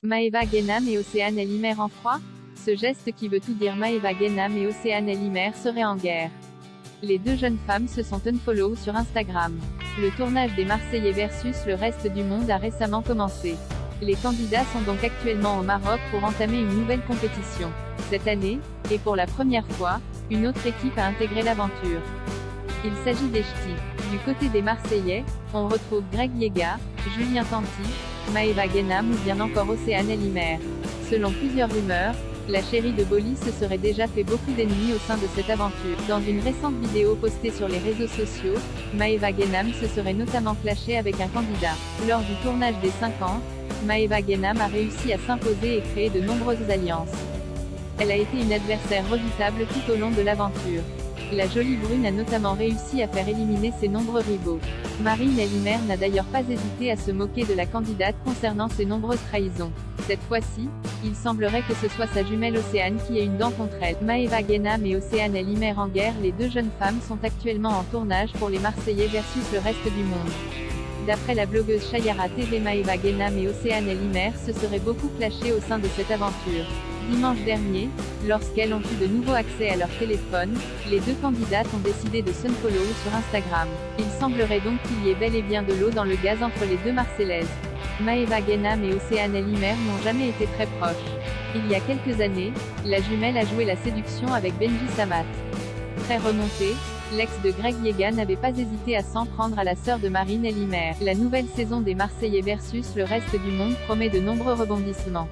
Maëva Guénam et Océane Elimer en froid? Ce geste qui veut tout dire. Maëva Guénam et Océane Elimer seraient en guerre. Les deux jeunes femmes se sont unfollow sur Instagram. Le tournage des Marseillais versus le reste du monde a récemment commencé. Les candidats sont donc actuellement au Maroc pour entamer une nouvelle compétition. Cette année, et pour la première fois, une autre équipe a intégré l'aventure. Il s'agit des Ch'tis. Du côté des Marseillais, on retrouve Greg Yega, Julien Tanti, Maëva Guénam ou bien encore Océane Elimer. Selon plusieurs rumeurs, la chérie de Boly se serait déjà fait beaucoup d'ennemis au sein de cette aventure. Dans une récente vidéo postée sur les réseaux sociaux, Maëva Guénam se serait notamment clashée avec un candidat. Lors du tournage des 5 ans, Maëva Guénam a réussi à s'imposer et créer de nombreuses alliances. Elle a été une adversaire redoutable tout au long de l'aventure. La jolie brune a notamment réussi à faire éliminer ses nombreux rivaux. Marine Elimer n'a d'ailleurs pas hésité à se moquer de la candidate concernant ses nombreuses trahisons. Cette fois-ci, il semblerait que ce soit sa jumelle Océane qui ait une dent contre elle. Maëva Guénam et Océane Elimer en guerre. Les deux jeunes femmes sont actuellement en tournage pour les Marseillais versus le reste du monde. D'après la blogueuse Chayara TV, Maëva Guénam et Océane Elimer se seraient beaucoup clashées au sein de cette aventure. Dimanche dernier, lorsqu'elles ont eu de nouveau accès à leur téléphone, les deux candidates ont décidé de s'unfollow sur Instagram. Il semblerait donc qu'il y ait bel et bien de l'eau dans le gaz entre les deux Marseillaises. Maëva Guénam et Océane Elimer n'ont jamais été très proches. Il y a quelques années, la jumelle a joué la séduction avec Benji Samat. Très remontée, l'ex de Greg Yega n'avait pas hésité à s'en prendre à la sœur de Marine Elimer. La nouvelle saison des Marseillais versus le reste du monde promet de nombreux rebondissements.